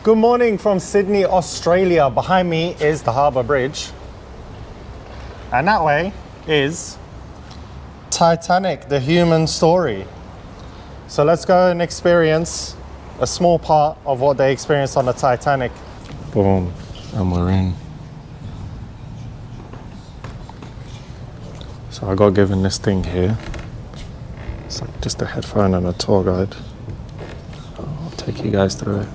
Good morning from Sydney, Australia. Behind me is the Harbour Bridge. And that way is Titanic, the human story. So let's go and experience a small part of what they experienced on the Titanic. Boom, and we're in. So I got given this thing here. It's like just a headphone and a tour guide. I'll take you guys through it.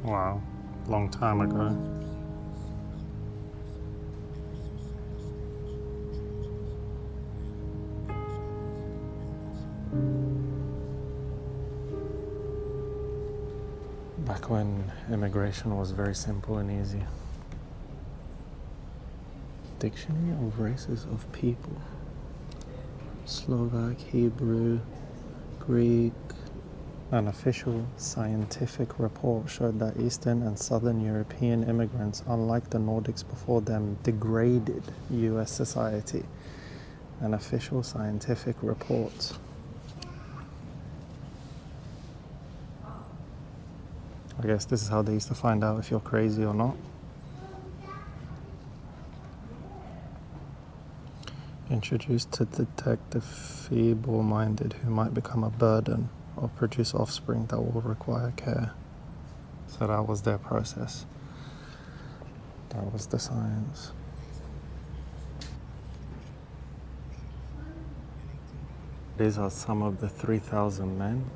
Wow, long time ago. Back when immigration was very simple and easy. Dictionary of races of people. Slovak, Hebrew, Greek. An official scientific report showed that Eastern and Southern European immigrants, unlike the Nordics before them, degraded US society. An official scientific report. I guess this is how they used to find out if you're crazy or not. Introduced to detect the feeble-minded who might become a burden or produce offspring that will require care. So that was their process. That was the science. These are some of the 3,000 men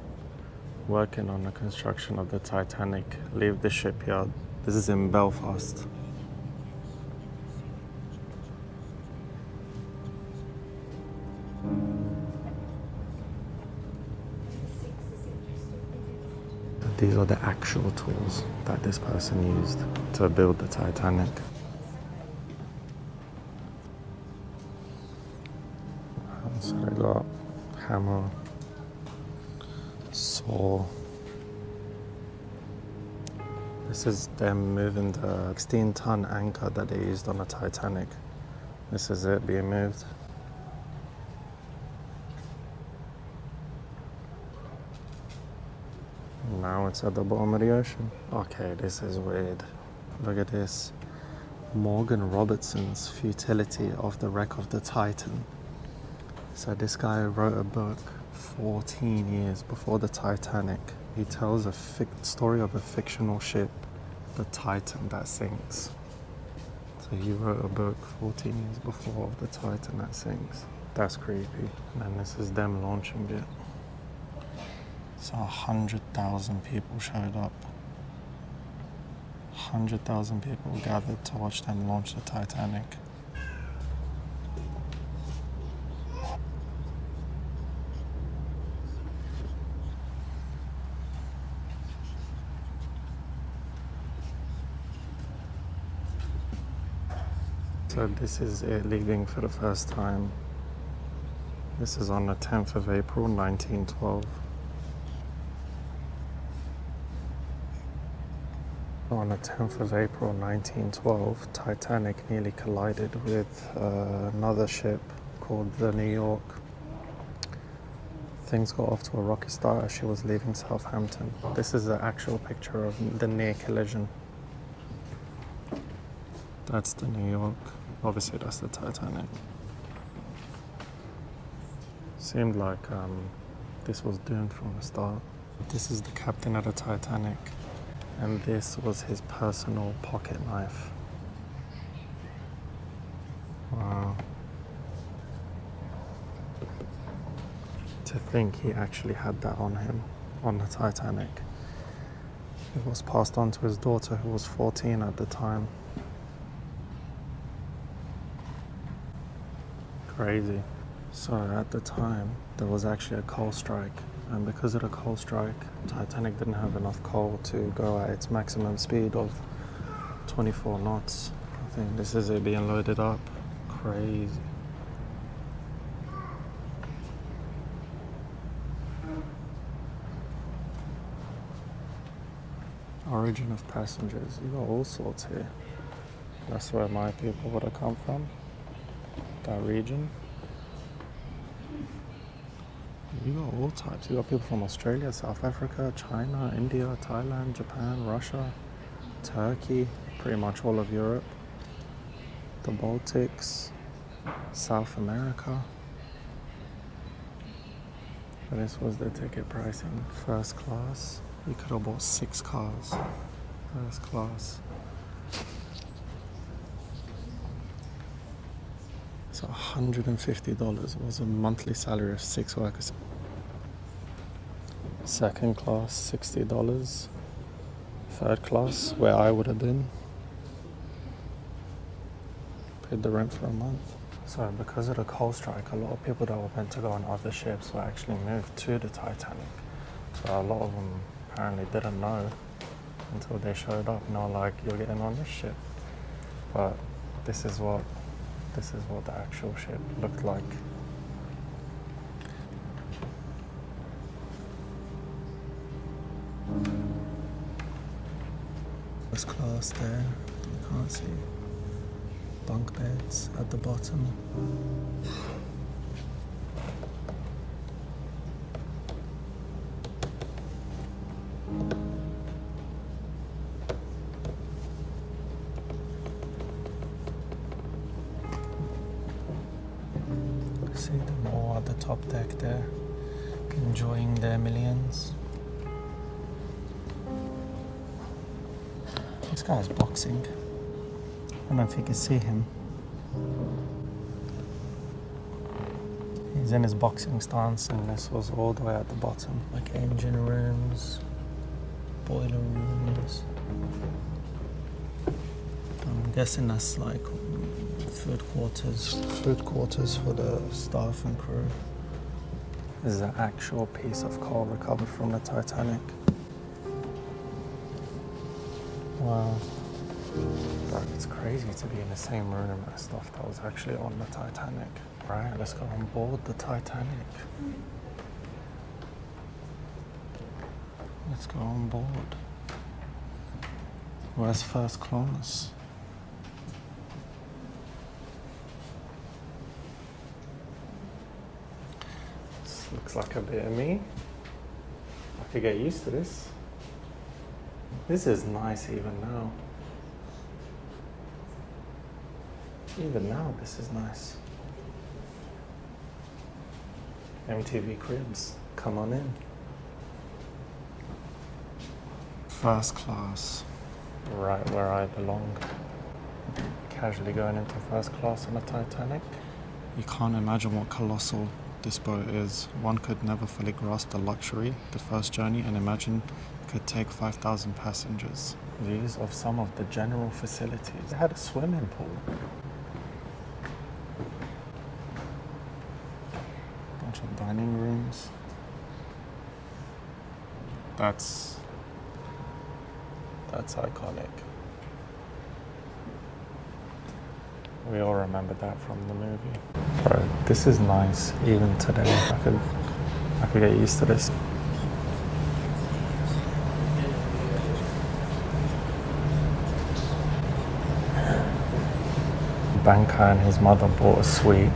working on the construction of the Titanic. Leave the shipyard. This is in Belfast. These are the actual tools that this person used to build the Titanic. So they got hammer, saw. This is them moving the 16-ton anchor that they used on the Titanic. This is it being moved. Now it's at the bottom of the ocean. Okay, this is weird. Look at this. Morgan Robertson's Futility of the Wreck of the Titan. So this guy wrote a book 14 years before the Titanic. He tells a story of a fictional ship, the Titan, that sinks. So he wrote a book 14 years before the Titan that sinks. That's creepy. And this is them launching it. So 100,000 people showed up. 100,000 people gathered to watch them launch the Titanic. So this is it leaving for the first time. This is on the 10th of April, 1912. On the 10th of April 1912, Titanic nearly collided with another ship called the New York. Things got off to a rocky start as she was leaving Southampton. This is an actual picture of the near collision. That's the New York. Obviously that's the Titanic. Seemed like this was doomed from the start. This is the captain of the Titanic. And this was his personal pocket knife. Wow. To think he actually had that on him, on the Titanic. It was passed on to his daughter, who was 14 at the time. Crazy. So at the time, there was actually a coal strike. And because of the coal strike, Titanic didn't have enough coal to go at its maximum speed of 24 knots. I think this is it being loaded up. Crazy. Origin of passengers. You got all sorts here. That's where my people would have come from. That region. You got all types. You got people from Australia, South Africa, China, India, Thailand, Japan, Russia, Turkey, pretty much all of Europe, the Baltics, South America. But this was the ticket pricing. First class, you could have bought 6 cars. First class. So $150 was a monthly salary of 6 workers. Second class, $60. Third class, where I would have been, paid the rent for a month. So because of the coal strike, a lot of people that were meant to go on other ships were actually moved to the Titanic. So a lot of them apparently didn't know until they showed up, like, you're getting on this ship. But this is what the actual ship looked like. First class there, you can't see. Bunk beds at the bottom. See them all at the top deck there, enjoying their millions. This guy's boxing. I don't know if you can see him. He's in his boxing stance, and this was all the way at the bottom. Like engine rooms, boiler rooms. I'm guessing that's like food quarters for the staff and crew. This is an actual piece of coal recovered from the Titanic. Wow. Bro, it's crazy to be in the same room as stuff that was actually on the Titanic. Right, let's go on board the Titanic. Let's go on board. Where's first class? This looks like a bit of me. I could get used to this. This is nice even now. Even now, this is nice. MTV Cribs, come on in. First class, right where I belong. Casually going into first class on the Titanic. You can't imagine what colossal this boat is. One could never fully grasp the luxury, the first journey, and imagine it could take 5,000 passengers. Views of some of the general facilities. It had a swimming pool. Bunch of dining rooms. That's iconic. We all remember that from the movie. Bro, this is nice even today. I could get used to this. Banker and his mother bought a suite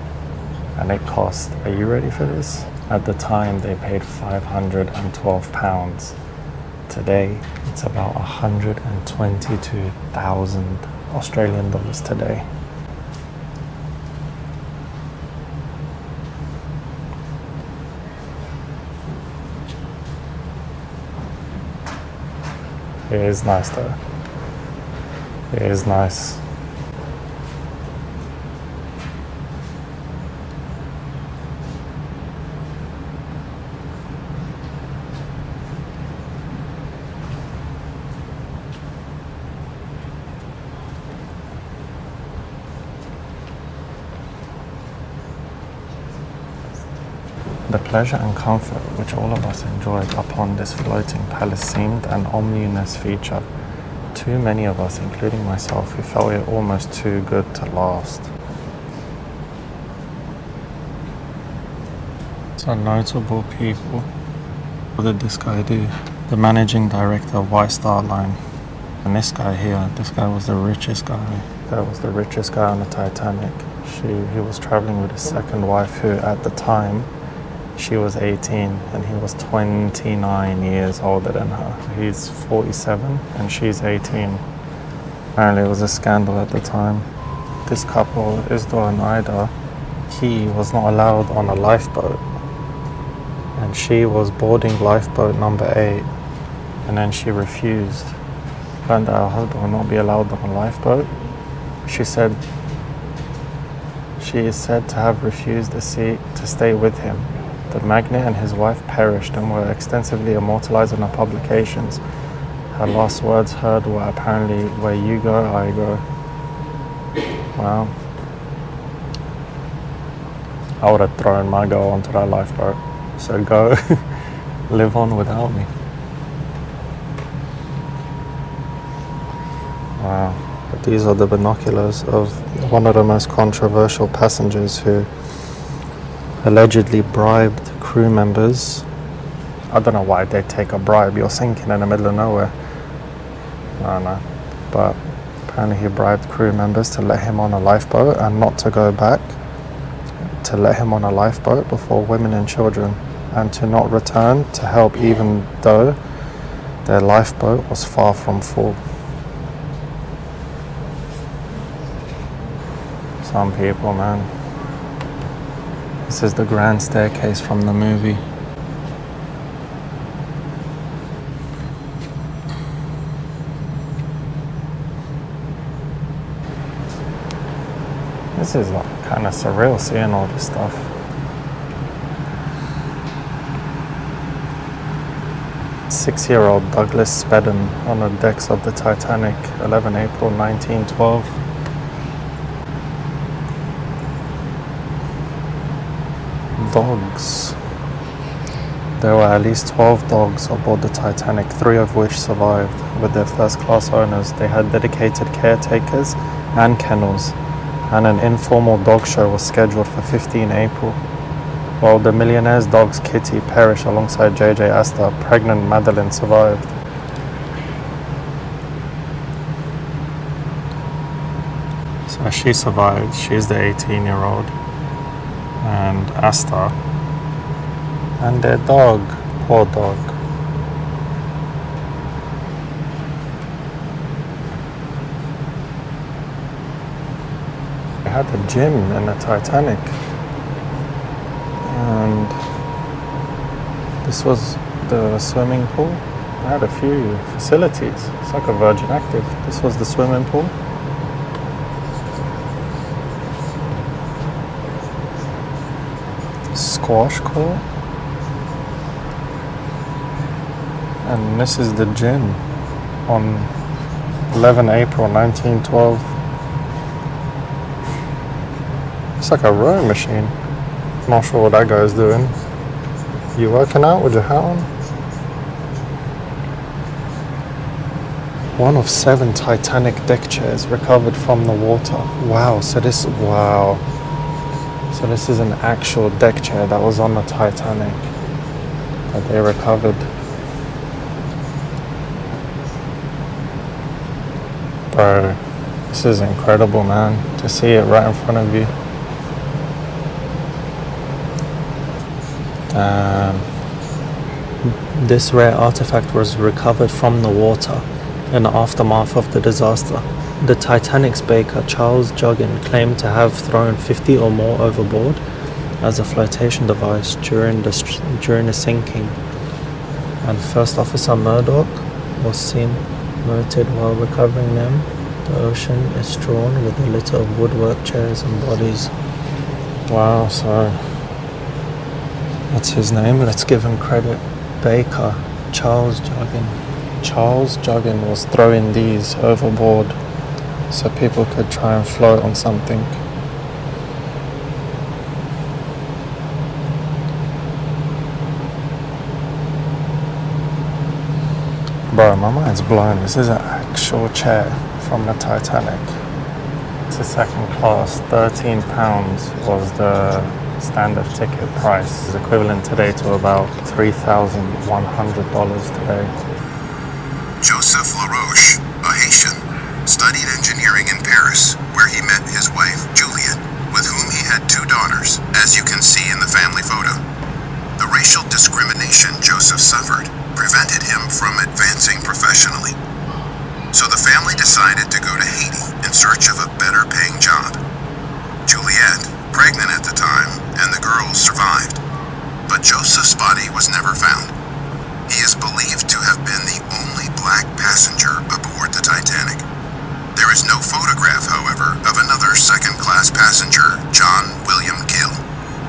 and it cost, are you ready for this? At the time they paid £512. Today it's about 122,000 Australian dollars today. It is nice though. It is nice. The pleasure and comfort which all of us enjoyed upon this floating palace seemed an ominous feature. Too many of us, including myself, who felt it almost too good to last. So notable people. What did this guy do? the managing director of White Star Line. And this guy here, this guy was the richest guy. That was the richest guy on the Titanic. He was traveling with his second wife, who at the time, she was 18 and he was 29 years older than her. He's 47 and she's 18. Apparently it was a scandal at the time. This couple, Isdor and Ida, he was not allowed on a lifeboat. And she was boarding lifeboat number 8, and then she refused. Found that her husband would not be allowed on a lifeboat. She is said to have refused the seat to stay with him. The magnate and his wife perished and were extensively immortalized in her publications. Her last words heard were apparently, "Where you go, I go." Wow. I would have thrown my girl onto that lifeboat. So go, live on without me. Wow. But these are the binoculars of one of the most controversial passengers who allegedly bribed crew members. I don't know why they'd take a bribe. You're sinking in the middle of nowhere. I don't know. But apparently he bribed crew members to let him on a lifeboat and not to go back. To let him on a lifeboat before women and children, and to not return to help even though their lifeboat was far from full. Some people, man. This is the grand staircase from the movie. This is like kind of surreal seeing all this stuff. Six-year-old Douglas Spedden on the decks of the Titanic, 11 April 1912. Dogs. There were at least 12 dogs aboard the Titanic, 3 of which survived. With their first-class owners, they had dedicated caretakers and kennels, and an informal dog show was scheduled for 15 April. While the millionaire's dog's Kitty perished alongside J.J. Astor, pregnant Madeline survived. So she survived. She's the 18-year-old. And Astor. And their dog. Poor dog. They had a gym in the Titanic. And this was the swimming pool. They had a few facilities. It's like a Virgin Active. This was the swimming pool. Squash court. And this is the gym on 11 April 1912. It's like a rowing machine. Not sure what that guy's doing. You working out with your hat on? One of 7 Titanic deck chairs recovered from the water. Wow, so this is an actual deck chair that was on the Titanic that they recovered. Bro, this is incredible, man, to see it right in front of you. This rare artifact was recovered from the water in the aftermath of the disaster. The Titanic's baker, Charles Juggin, claimed to have thrown 50 or more overboard as a flotation device during the sinking. And First Officer Murdoch was seen noted while recovering them. The ocean is strewn with a litter of woodwork, chairs and bodies. Wow, so what's his name? Let's give him credit. Baker, Charles Juggin. Charles Juggin was throwing these overboard so people could try and float on something. Bro, my mind's blown. This is an actual chair from the Titanic. It's a second class. £13 was the standard ticket price is equivalent today to about $3,100 today. Joseph Laroche, a Haitian, studied engineering in Paris, where he met his wife, Juliet, with whom he had 2 daughters, as you can see in the family photo. The racial discrimination Joseph suffered prevented him from advancing professionally. So the family decided to go to Haiti in search of a better paying job. Juliet, pregnant at the time, and the girls survived. But Joseph's body was never found. He is believed to have been the only black passenger aboard the Titanic. There is no photograph, however, of another second-class passenger, John William Gill.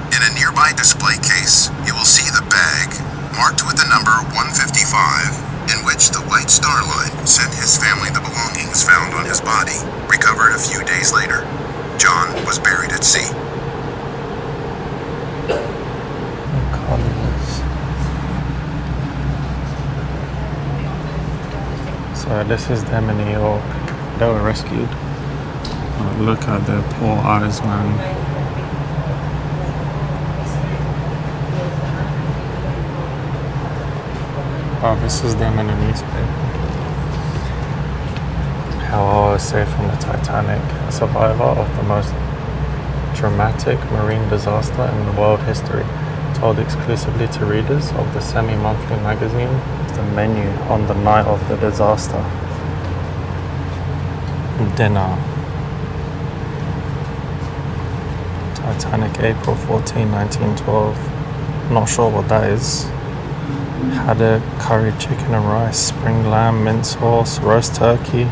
In a nearby display case, you will see the bag marked with the number 155, in which the White Star Line sent his family the belongings found on his body, recovered a few days later. John was buried at sea. So this is them in New York. They were rescued. Oh, look at their poor eyes, man. Oh, this is them in a newspaper. How I was saved from the Titanic, a survivor of the most dramatic marine disaster in the world history, told exclusively to readers of the semi-monthly magazine, the menu on the night of the disaster. Dinner. Titanic, April 14, 1912. Not sure what that is. Haddock, curry chicken and rice, spring lamb, mint sauce, roast turkey.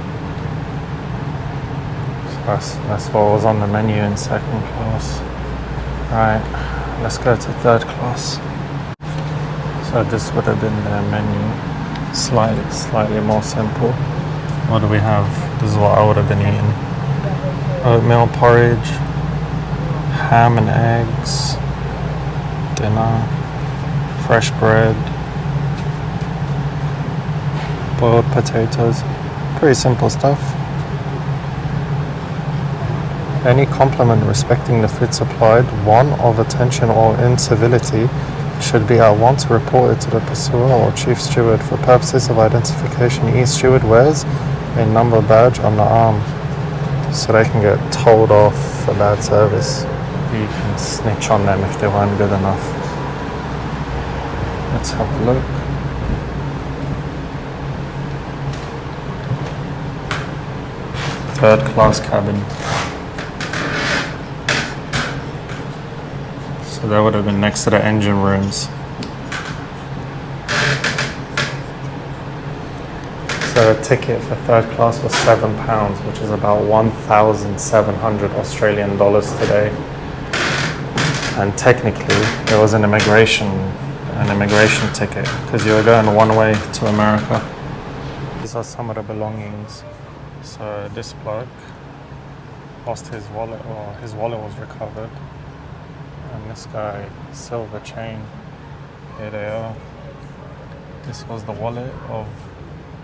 That's what was on the menu in second class. Right, let's go to third class. So this would have been their menu. Slightly more simple. What do we have? This is what I would have been eating. Oatmeal porridge, ham and eggs, dinner, fresh bread, boiled potatoes. Pretty simple stuff. Any compliment respecting the food supplied, one of attention or incivility, should be at once reported to the pursuer or chief steward. For purposes of identification, each steward wears a number badge on the arm, so they can get told off for bad service. You can snitch on them if they weren't good enough. Let's have a look. Third class cabin. So that would have been next to the engine rooms. So the ticket for third class was £7, which is about 1,700 Australian dollars today. And technically, it was an immigration ticket because you were going one way to America. These are some of the belongings. So this bloke lost his wallet, or his wallet was recovered. And this guy, silver chain, here they are. This was the wallet of,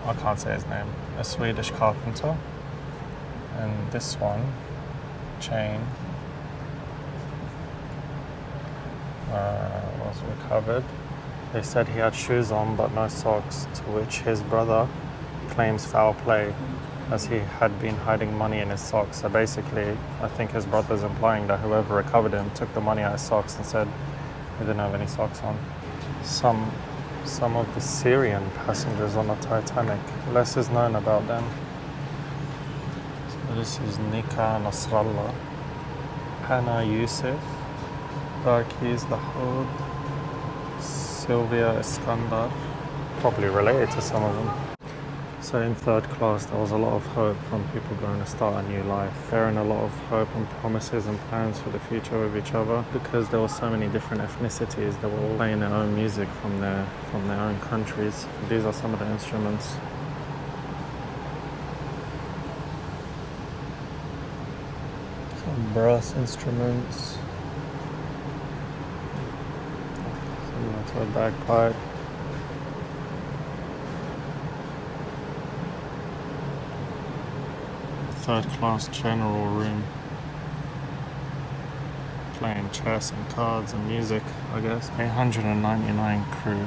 I can't say his name, a Swedish carpenter. And this one, chain, was recovered. They said he had shoes on but no socks, to which his brother claims foul play, as he had been hiding money in his socks. So basically, I think his brother's implying that whoever recovered him took the money out of his socks and said he didn't have any socks on. Some of the Syrian passengers on the Titanic, less is known about them. So this is Nika Nasrallah, Hannah Yusuf, Darkiz Dahoud, Sylvia Iskandar, probably related to some of them. So in third class, there was a lot of hope from people going to start a new life, bearing a lot of hope and promises and plans for the future with each other, because there were so many different ethnicities that were all playing their own music from their own countries. These are some of the instruments. Some brass instruments, similar to a bagpipe. Third class general room. playing chess and cards and music, I guess. 899 crew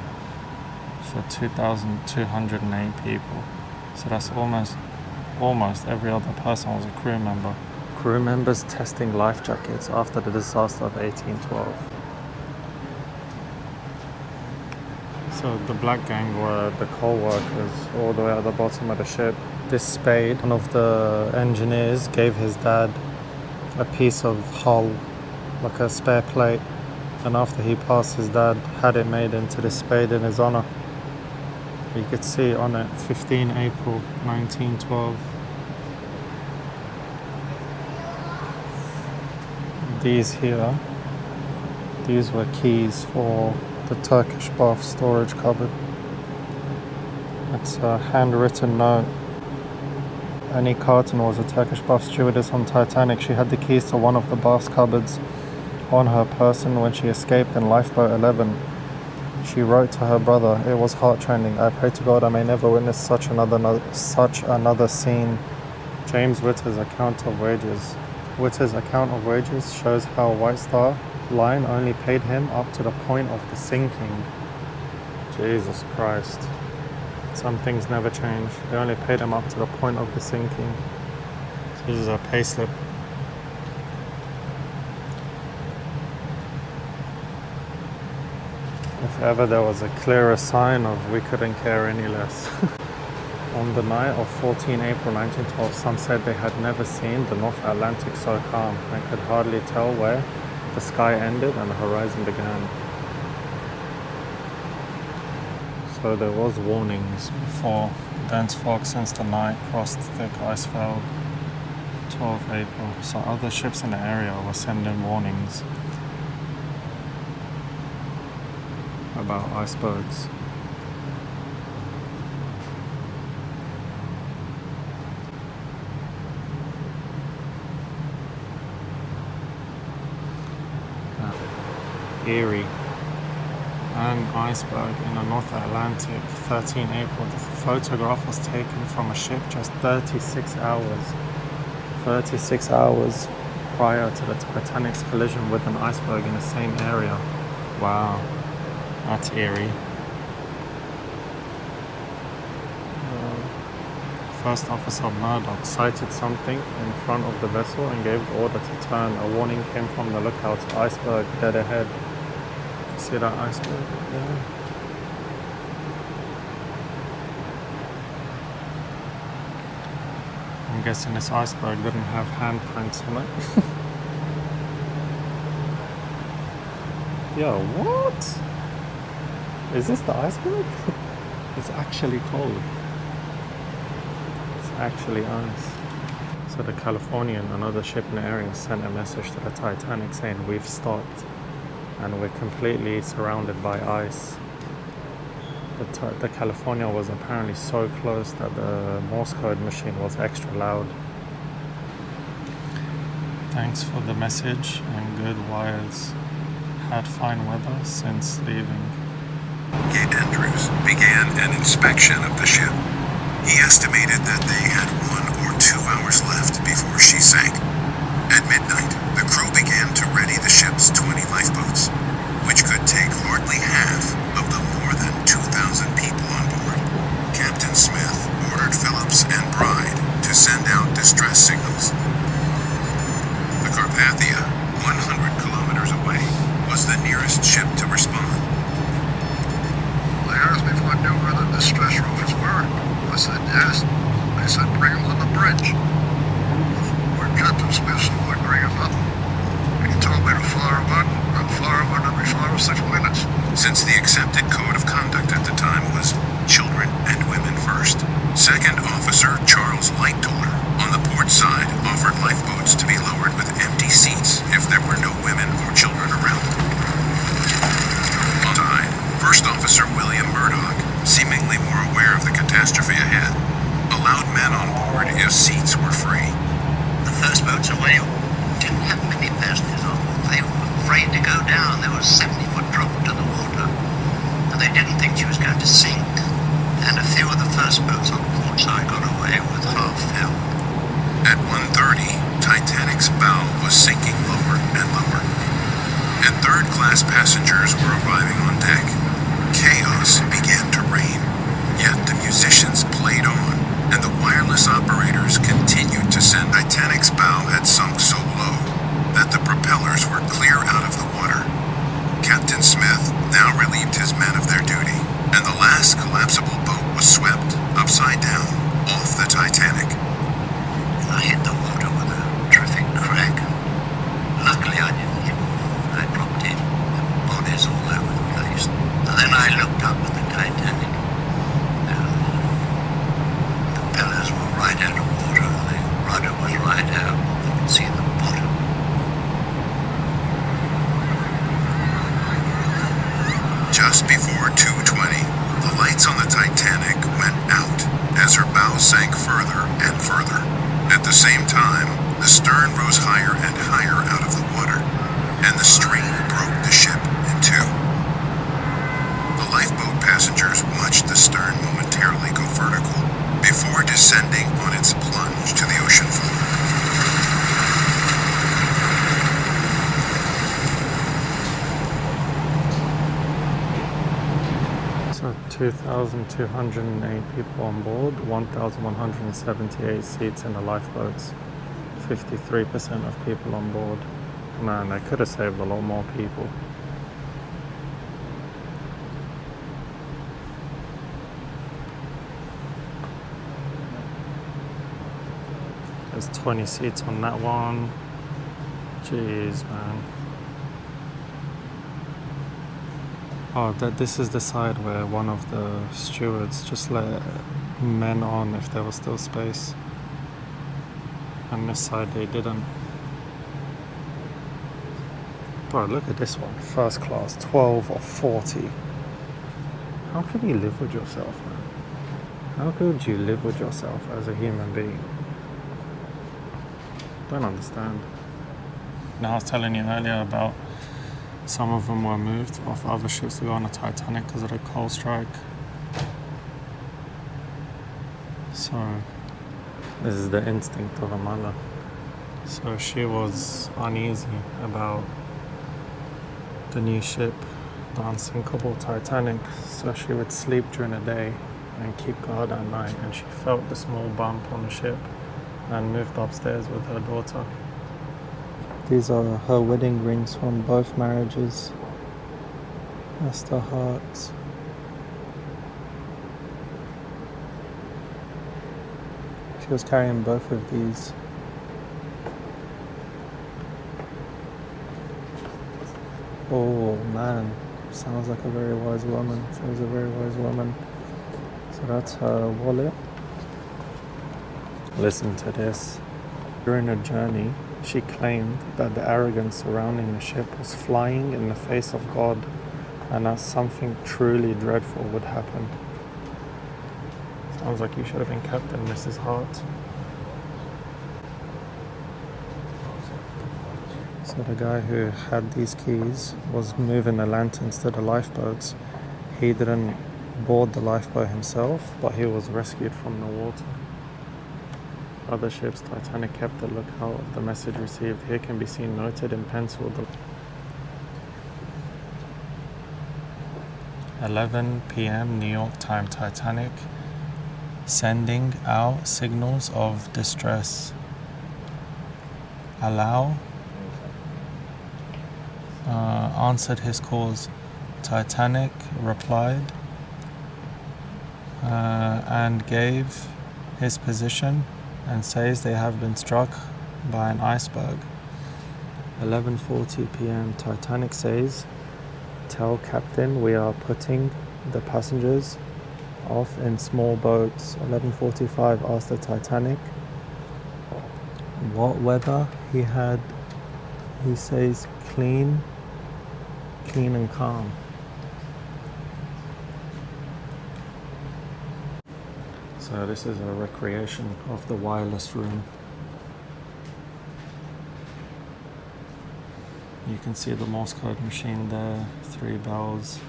for 2,208 people. So that's almost every other person was a crew member. Crew members testing life jackets after the disaster of 1812. So the black gang were the coal workers all the way at the bottom of the ship. This spade, one of the engineers gave his dad a piece of hull, like a spare plate, and after he passed, his dad had it made into this spade in his honor. You could see on it 15 April 1912. These here, these were keys for the Turkish bath storage cupboard. It's a handwritten note. Annie Carton was a Turkish bath stewardess on Titanic. She had the keys to one of the bath's cupboards on her person when she escaped in Lifeboat 11. She wrote to her brother, "It was heart-rending. I pray to God I may never witness such another scene." James Witter's account of wages. Witter's account of wages shows how White Star Line only paid him up to the point of the sinking. Jesus Christ. Some things never change. They only paid him up to the point of the sinking. This is a payslip. If ever there was a clearer sign of we couldn't care any less. On the night of 14 April 1912, some said they had never seen the North Atlantic so calm and could hardly tell where the sky ended and the horizon began. So there was warnings before dense fog since the night crossed thick ice fell 12 April. So other ships in the area were sending warnings about icebergs. Erie. An iceberg in the North Atlantic, 13 April. The photograph was taken from a ship just 36 hours prior to the Titanic's collision with an iceberg in the same area. Wow, that's eerie. First Officer Murdoch sighted something in front of the vessel and gave the order to turn. A warning came from the lookout, iceberg dead ahead. See that iceberg? Yeah. I'm guessing this iceberg didn't have handprints on it. Yo, what? Is this the iceberg? It's actually cold. It's actually ice. So the Californian, another ship in the area, sent a message to the Titanic saying, "We've stopped and we're completely surrounded by ice." The California was apparently so close that the Morse code machine was extra loud. Thanks for the message and good wires. Had fine weather since leaving. Gabe Andrews began an inspection of the ship. He estimated that they had 1 or 2 hours left before she sank. At midnight, the crew began to ready the ship's 20 lifeboats, which could take hardly half of the more than 2,000 people on board. Captain Smith ordered Phillips and Bride to send out distress signals. The Carpathia, 100 kilometers away, was the nearest ship to respond. They asked me if I knew where the distress rovers were. I said yes. They said bring them to the bridge. When Captain Smith said I'd bring them up, he told me to fire one and fire one every 5 or 6 minutes. Since the accepted code of conduct at the time was children and women first, Second Officer Charles Lightoller on the port side offered lifeboats to be lowered with empty seats if there were no women or children around. On side, First Officer William Murdoch, seemingly more aware of the catastrophe ahead, allowed men on board if seats were free. The first boats away didn't have many passengers on them. They were afraid to go down. There was 70-foot drop to the water, and they didn't think she was going to sink. And a few of the first boats on the port side got away with half fill. At 1:30, Titanic's bow was sinking lower and lower. and third-class passengers were arriving on deck. Chaos began to reign, yet the musicians played on, and the wireless operators continued to send. Titanic's bow had sunk so low that the propellers were clear out of the water. Captain Smith now relieved his men of their duty, and the last collapsible boat was swept upside down off the Titanic. I hit the water with a terrific crack. Luckily I didn't hit more. I dropped in. Bodies all over the place. And then I looked up at the Titanic. The pillars were right out of water. The rudder was right out. I could see the bottom. Just before 2:20, the lights on the Titanic went out as her bow sank further and further. At the same time, the stern rose higher and higher out of the water, and the strain broke the ship in two. The lifeboat passengers watched the stern momentarily go vertical before descending on its plunge to the ocean floor. So 2,208 people on board, 1,178 seats in the lifeboats, 53% of people on board. Man, they could have saved a lot more people. There's 20 seats on that one. Jeez, man. Oh, this is the side where one of the stewards just let men on if there was still space. And this side they didn't. Bro, look at this one. First class, 12 or 40. How can you live with yourself, man? How could you live with yourself as a human being? Don't understand. Now I was telling you earlier about some of them were moved off other ships to go on the Titanic because of the coal strike. So, this is the instinct of a mother. So she was uneasy about the new ship, the unsinkable Titanic. So she would sleep during the day and keep guard at night. And she felt the small bump on the ship and moved upstairs with her daughter. These are her wedding rings from both marriages. That's the hearts. She was carrying both of these. Oh man, sounds like a very wise woman. She was a very wise woman. So that's her wallet. Listen to this. During her journey, she claimed that the arrogance surrounding the ship was flying in the face of God, and that something truly dreadful would happen. Sounds like you should have been Captain, Mrs. Hart. So the guy who had these keys was moving the lanterns to the lifeboats. He didn't board the lifeboat himself, but he was rescued from the water. Other ships, Titanic kept a lookout of the message received. Here can be seen noted in pencil. 11 p.m. New York time, Titanic sending out signals of distress. Allow answered his calls. Titanic replied and gave his position and says they have been struck by an iceberg. 11:40 p.m. Titanic says, tell captain we are putting the passengers off in small boats. 11:45 asked the Titanic what weather he had. He says clean and calm. So this is a recreation of the wireless room. You can see the Morse code machine there, 3 bells.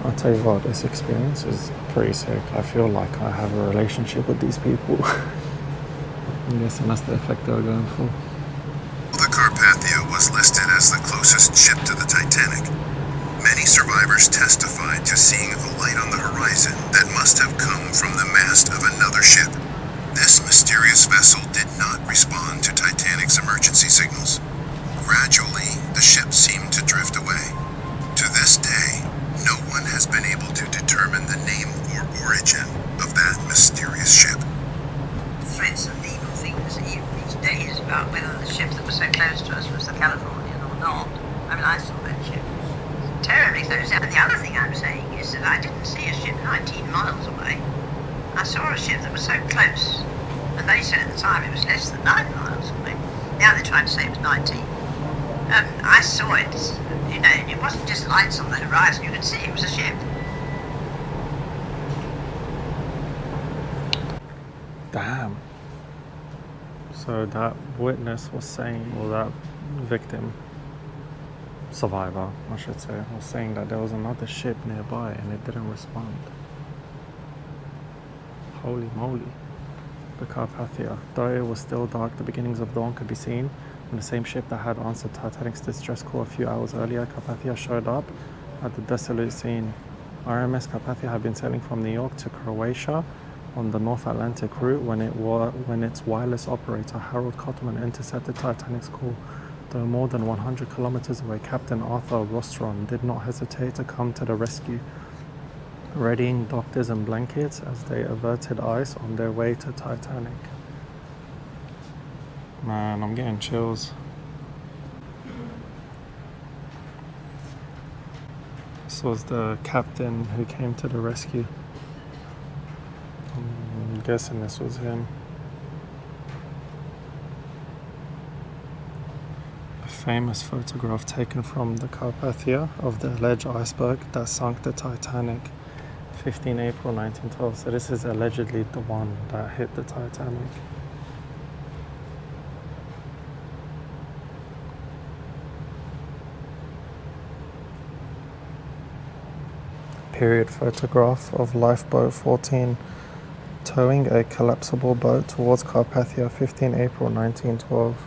I'll tell you what, this experience is pretty sick. I feel like I have a relationship with these people. I'm guessing that's the effect they were going for. The Carpathia was listed as the closest ship to the Titanic. Many survivors testified to seeing a light on the horizon that must have come from the mast of another ship. This mysterious vessel did not respond to Titanic's emergency signals. Gradually, the ship seemed to drift away. To this day, no one has been able to determine the name or origin of that mysterious ship. Threats of legal things each day is about whether the ship that was so close to us was the Californian or not. I mean, I saw that ship. Terribly close. And the other thing I'm saying is that I didn't see a ship 19 miles away. I saw a ship that was so close, and they said at the time it was less than 9 miles away. Now they're trying to say it was 19. I saw it, you know, it wasn't just lights on the horizon, you could see it was a ship. Damn. So that witness was saying, or that victim, survivor, I should say, was saying that there was another ship nearby and it didn't respond. Holy moly. The Carpathia. Though it was still dark, the beginnings of dawn could be seen. When the same ship that had answered Titanic's distress call a few hours earlier, Carpathia showed up at the desolate scene. RMS Carpathia had been sailing from New York to Croatia on the North Atlantic route when its wireless operator, Harold Cotman, intercepted Titanic's call. Though more than 100 kilometers away, Captain Arthur Rostron did not hesitate to come to the rescue, readying doctors and blankets as they averted ice on their way to Titanic. Man, I'm getting chills. This was the captain who came to the rescue. I'm guessing this was him. A famous photograph taken from the Carpathia of the alleged iceberg that sunk the Titanic, 15 April 1912. So this is allegedly the one that hit the Titanic. Period photograph of lifeboat 14 towing a collapsible boat towards Carpathia, 15 April 1912.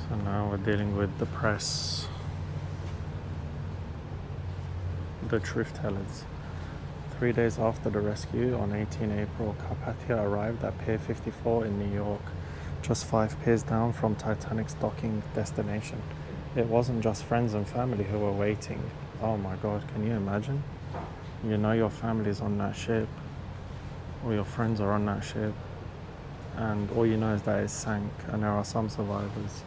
So now we're dealing with the press, the truth tellers. 3 days after the rescue, on 18 April, Carpathia arrived at Pier 54 in New York, just 5 piers down from Titanic's docking destination. It wasn't just friends and family who were waiting. Oh my God, can you imagine? You know your family's on that ship, or your friends are on that ship, and all you know is that it sank, and there are some survivors.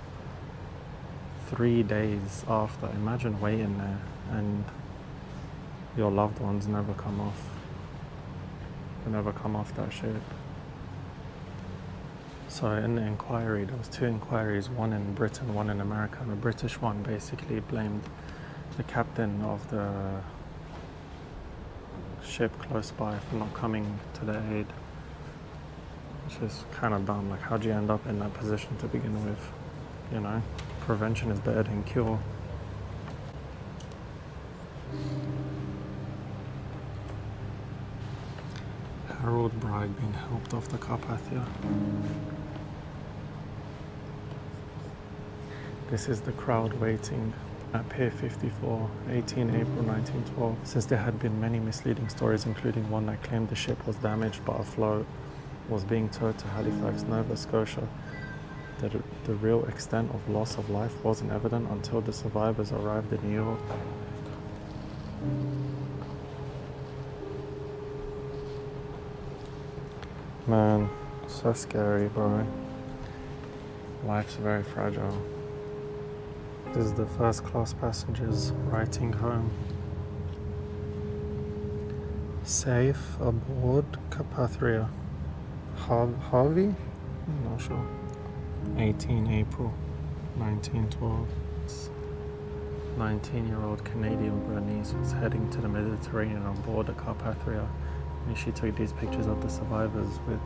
3 days after, imagine waiting there, and your loved ones never come off. They never come off that ship. So in the inquiry, there was 2 inquiries, one in Britain, one in America, and the British one basically blamed the captain of the ship close by for not coming to their aid, which is kind of dumb. Like, how'd you end up in that position to begin with? You know, prevention is better than cure. Harold Bride being helped off the Carpathia. This is the crowd waiting at Pier 54, 18 April 1912. Since there had been many misleading stories, including one that claimed the ship was damaged but afloat, was being towed to Halifax, Nova Scotia, the real extent of loss of life wasn't evident until the survivors arrived in New York. Man, so scary, bro. Life's very fragile. This is the first class passengers writing home. Safe aboard Carpathia. Harvey? I'm not sure. 18 April 1912. 19-year-old Canadian Bernice was heading to the Mediterranean on board the Carpathia. And she took these pictures of the survivors with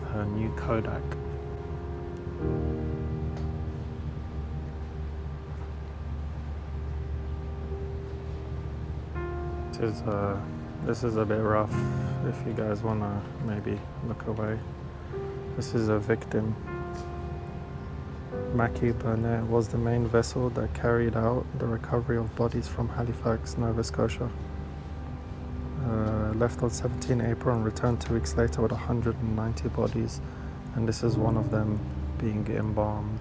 her new Kodak. This is a bit rough. If you guys wanna maybe look away. This is a victim. Mackie Burnett was the main vessel that carried out the recovery of bodies from Halifax, Nova Scotia. Left on 17 April and returned 2 weeks later with 190 bodies, and this is one of them being embalmed.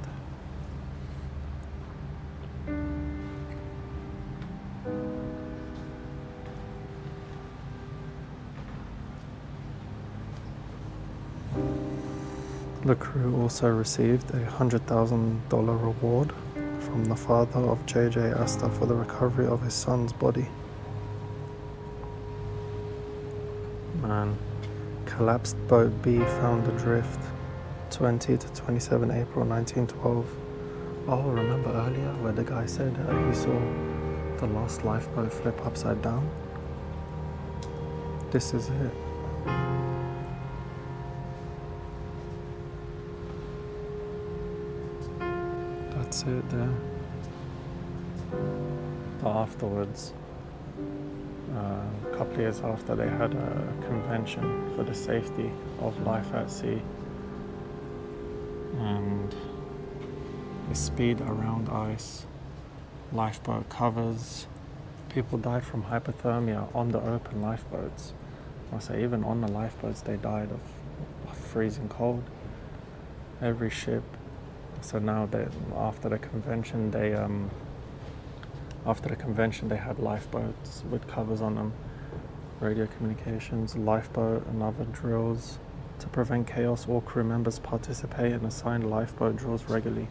The crew also received a $100,000 reward from the father of J.J. Astor for the recovery of his son's body. Man, collapsed boat B found adrift 20 to 27 April 1912. Oh, remember earlier where the guy said he saw the last lifeboat flip upside down? This is it. That's it there. But afterwards, a couple of years after, they had a convention for the safety of life at sea, and they speed around ice, lifeboat covers. People died from hypothermia on the open lifeboats. I say even on the lifeboats they died of freezing cold. Every ship. So now after the convention they had lifeboats with covers on them, radio communications, lifeboat and other drills. To prevent chaos, all crew members participate in assigned lifeboat drills regularly.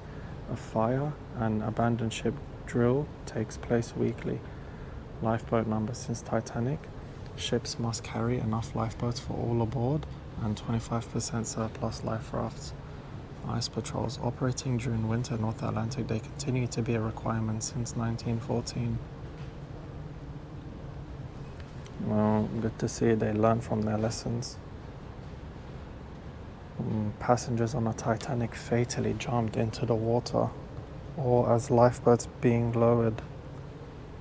A fire and abandoned ship drill takes place weekly. Lifeboat numbers since Titanic. Ships must carry enough lifeboats for all aboard and 25% surplus life rafts. Ice patrols operating during winter North Atlantic, they continue to be a requirement since 1914. Well, good to see they learn from their lessons. Passengers on the Titanic fatally jumped into the water, or as lifeboats being lowered.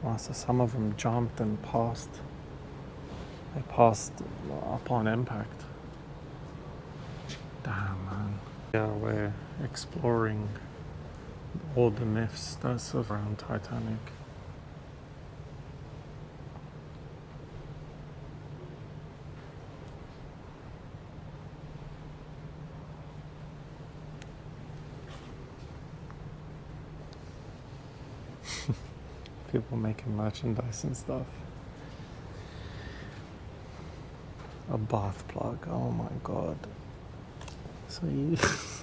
Well, so some of them jumped and passed. They passed upon impact. Damn, man. Yeah, we're exploring all the myths that's around Titanic. People making merchandise and stuff. A bath plug, oh my god. So you,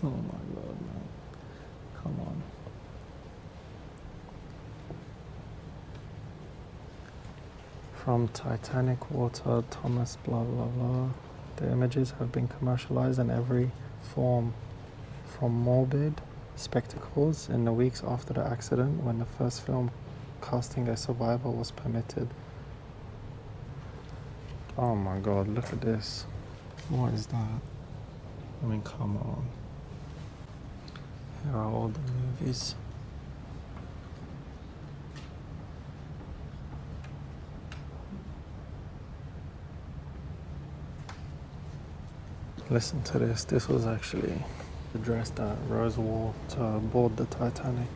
oh my god, man. Come on. From Titanic water, Thomas, blah blah blah. The images have been commercialized in every form, from morbid spectacles in the weeks after the accident, when the first film casting a survivor was permitted. Oh my god, look at this. What is that? I mean, come on. Here are all the movies. Listen to this. This was actually addressed at Rose Wall to board the Titanic.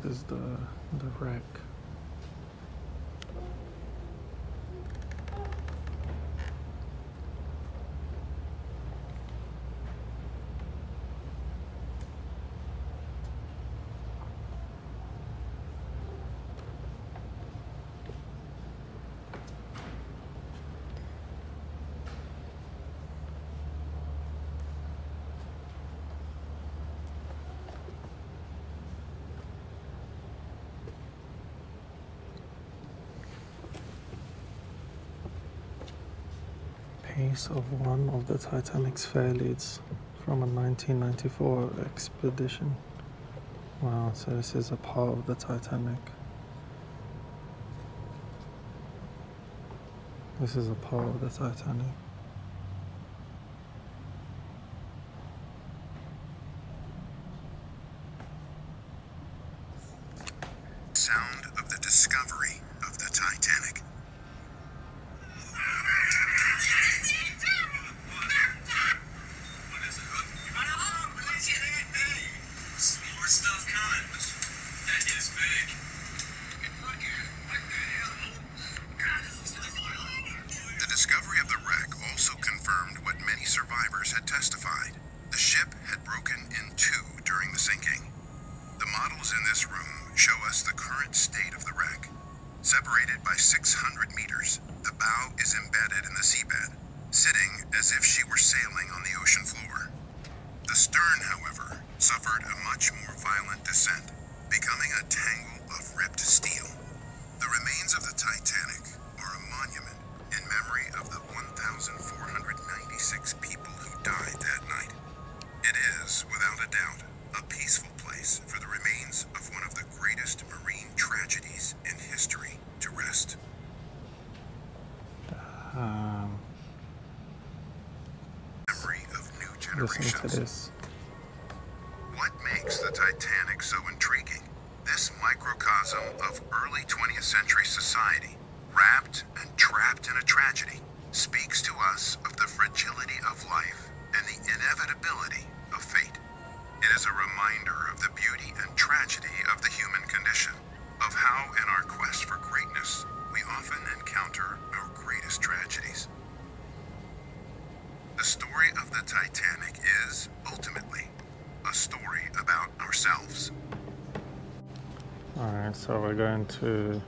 This is the wreck. Piece of one of the Titanic's fairleads from a 1994 expedition. Wow, so this is a part of the Titanic. This is a part of the Titanic. by 600 meters. The bow is embedded in the seabed, sitting as if she were sailing on the ocean floor. The stern, however, suffered a much more violent descent, becoming a tangle of ripped steel. The remains of the Titanic are a monument in memory of the 1,496 people who died that night. It is, without a doubt, a peaceful place for the remains of one of the greatest marine tragedies in history to rest. Memory of new Listen to generations. this. What makes the Titanic so intriguing? This microcosm of early 20th century society, wrapped and trapped in a tragedy, speaks to us of the fragility of life and the inevitability of fate. It is a reminder of the beauty and tragedy of the human condition, of how in our quest for greatness, we often encounter our greatest tragedies. The story of the Titanic is, ultimately, a story about ourselves. Alright, so we're going to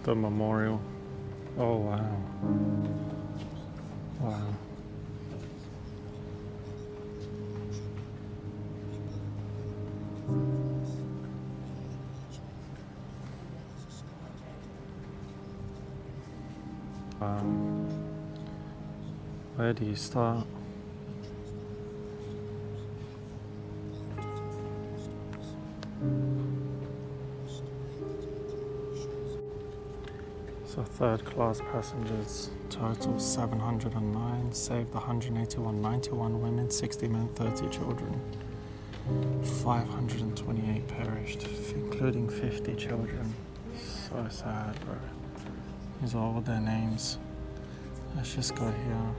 the memorial. Oh wow. Wow. Where do you start? So third class passengers, total 709, saved 181, 91 women, 60 men, 30 children. 528 perished, including 50 children. So sad, bro. These are all their names. Let's just go here.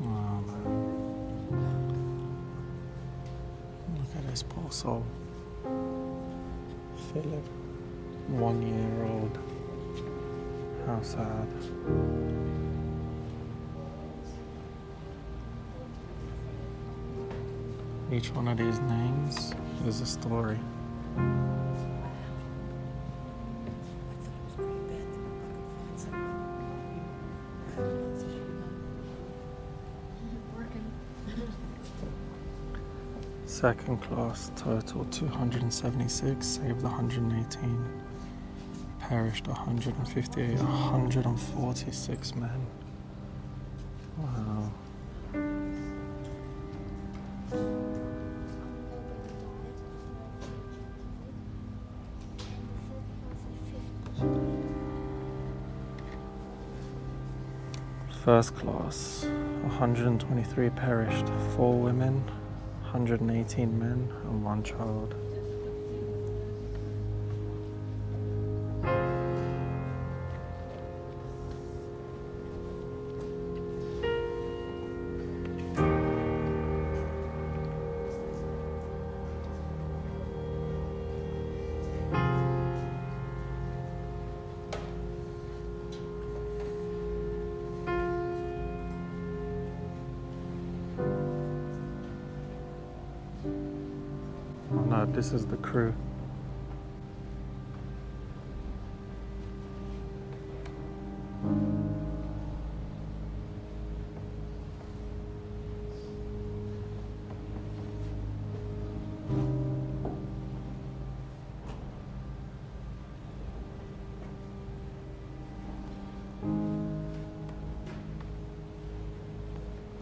Oh man. Look at this poor soul. Philip, 1 year old. How sad. Each one of these names is a story. Second class, total 276, saved 118, perished 158, 146 men. Wow. First class, 123 perished, 4 women, 118 men and 1 child. Oh no, this is the crew.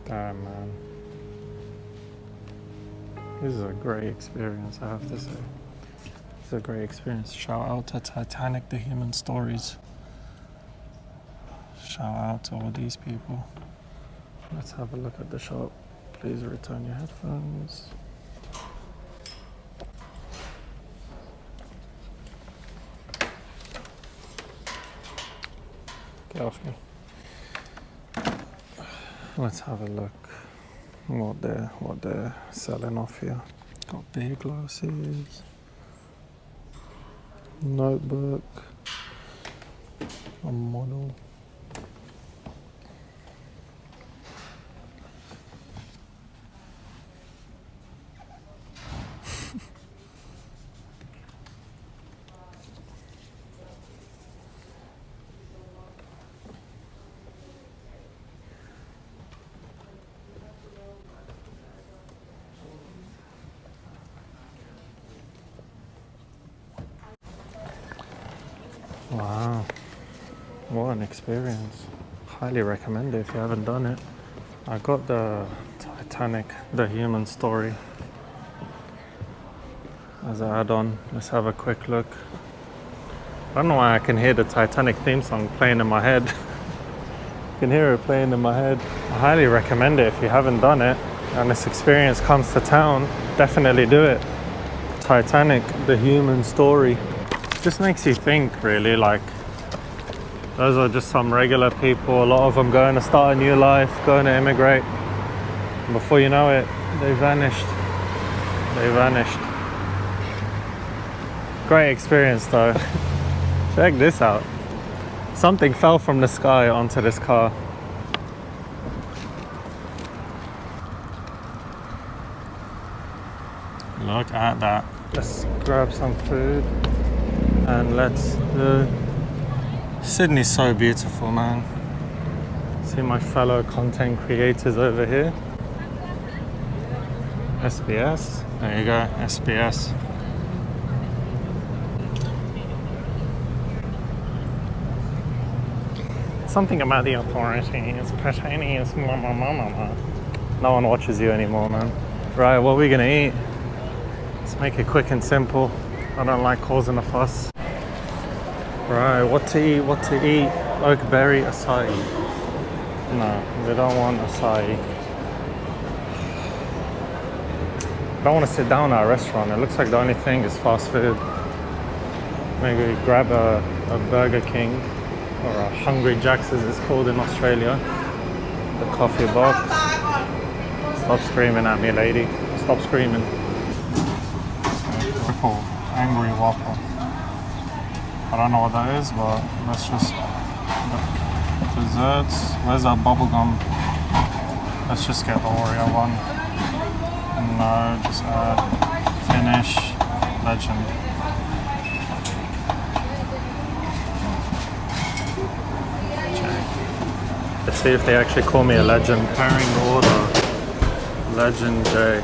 Damn, man. This is a great experience, I have to say. It's a great experience. Shout out to Titanic, the human stories. Shout out to all these people. Let's have a look at the shop. Please return your headphones. Get off me. Let's have a look what they're selling off here. Got beer glasses, notebook, a model. Wow, what an experience. Highly recommend it if you haven't done it. I got the Titanic, the human story, as an add-on. Let's have a quick look. I don't know why I can hear the Titanic theme song playing in my head. I can hear it playing in my head. I highly recommend it if you haven't done it and this experience comes to town, definitely do it. Titanic, the human story. Just makes you think, really, like, those are just some regular people, a lot of them going to start a new life, going to immigrate. And before you know it, they vanished. They vanished. Great experience though. Check this out. Something fell from the sky onto this car. Look at that. Let's grab some food and let's do. Sydney's so beautiful, man. See my fellow content creators over here. SBS. There you go, SBS. Something about the authority is pertaining. No one watches you anymore, man. Right, what are we gonna eat? Let's make it quick and simple. I don't like causing a fuss. Right, what to eat, what to eat? Oakberry acai. No, we don't want acai. I don't want to sit down at a restaurant. It looks like the only thing is fast food. Maybe grab a Burger King or a Hungry Jack's as it's called in Australia. The coffee box. Stop screaming at me, lady. Stop screaming. Triple Angry Whopper. I don't know what that is, but let's just desserts. Where's that bubble gum? Let's just get the Oreo one. No, just add finish legend. Okay. Let's see if they actually call me a legend. Pairing order. Legend J. I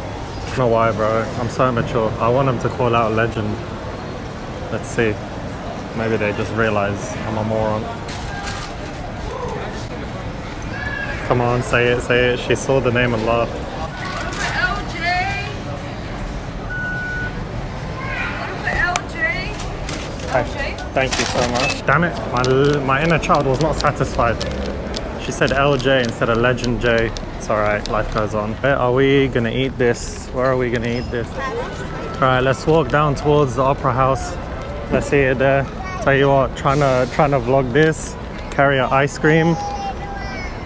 don't know why, bro. I'm so mature. I want them to call out legend. Let's see. Maybe they just realize I'm a moron. Come on, say it, say it. She saw the name and laughed. Hey, thank you so much. Damn it, my inner child was not satisfied. She said LJ instead of Legend J. It's alright, life goes on. Where are we gonna eat this? Where are we gonna eat this? Alright, let's walk down towards the Opera House. Let's eat it there. Tell you what, trying to vlog this, carry an ice cream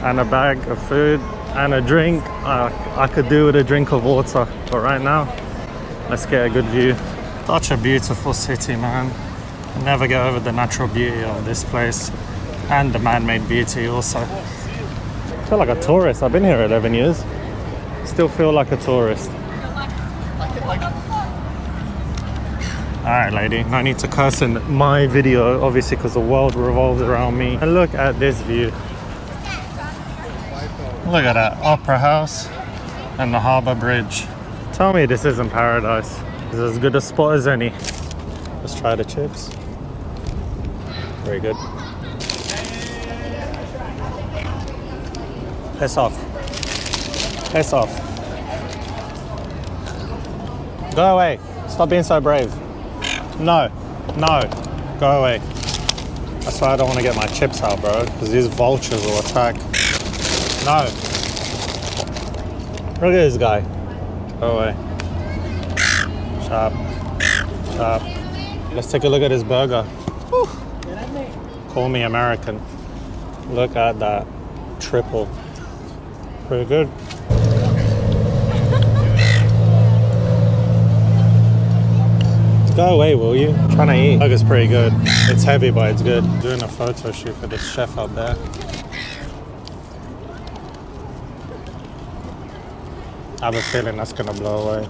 and a bag of food and a drink. I could do with a drink of water, but right now, let's get a good view. Such a beautiful city, man. Never get over the natural beauty of this place and the man-made beauty also. I feel like a tourist. I've been here 11 years. Still feel like a tourist. Alright, lady, no need to curse in my video, obviously, because the world revolves around me. And look at this view. Look at that Opera House and the Harbour Bridge. Tell me this isn't paradise. It's as good a spot as any. Let's try the chips. Very good. Piss off. Piss off. Go away. Stop being so brave. No, no, go away. That's why I don't want to get my chips out, bro, because these vultures will attack. No. Look at this guy. Go away. Sharp. Sharp. Let's take a look at his burger. Whew. Call me American. Look at that. Triple. Pretty good. Go away, will you? I'm trying to eat. Burger's pretty good. It's heavy, but it's good. Doing a photo shoot for this chef up there. I have a feeling that's gonna blow away.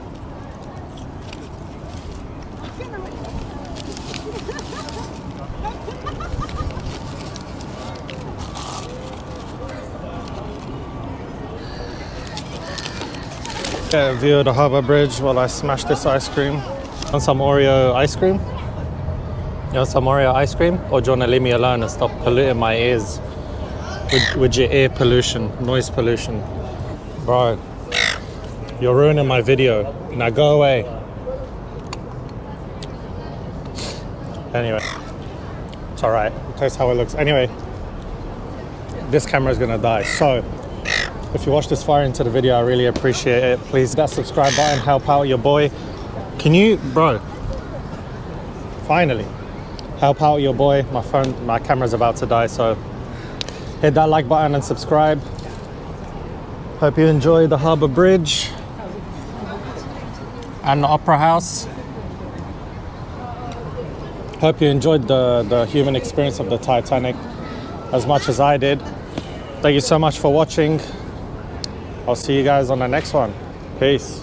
Get a view of the Harbour Bridge while I smash this ice cream. Want some Oreo ice cream? You want some Oreo ice cream? Or do you want to leave me alone and stop polluting my ears with your ear pollution, noise pollution? Bro, you're ruining my video. Now go away. Anyway, it's alright. Taste how it looks. Anyway, this camera is gonna die. So, if you watch this far into the video, I really appreciate it. Please hit that subscribe button, help out your boy. Can you, bro? Finally, help out your boy. My camera's about to die, so hit that like button and subscribe. Hope you enjoy the Harbour Bridge and the Opera House. Hope you enjoyed the human experience of the Titanic as much as I did. Thank you so much for watching. I'll see you guys on the next one. Peace.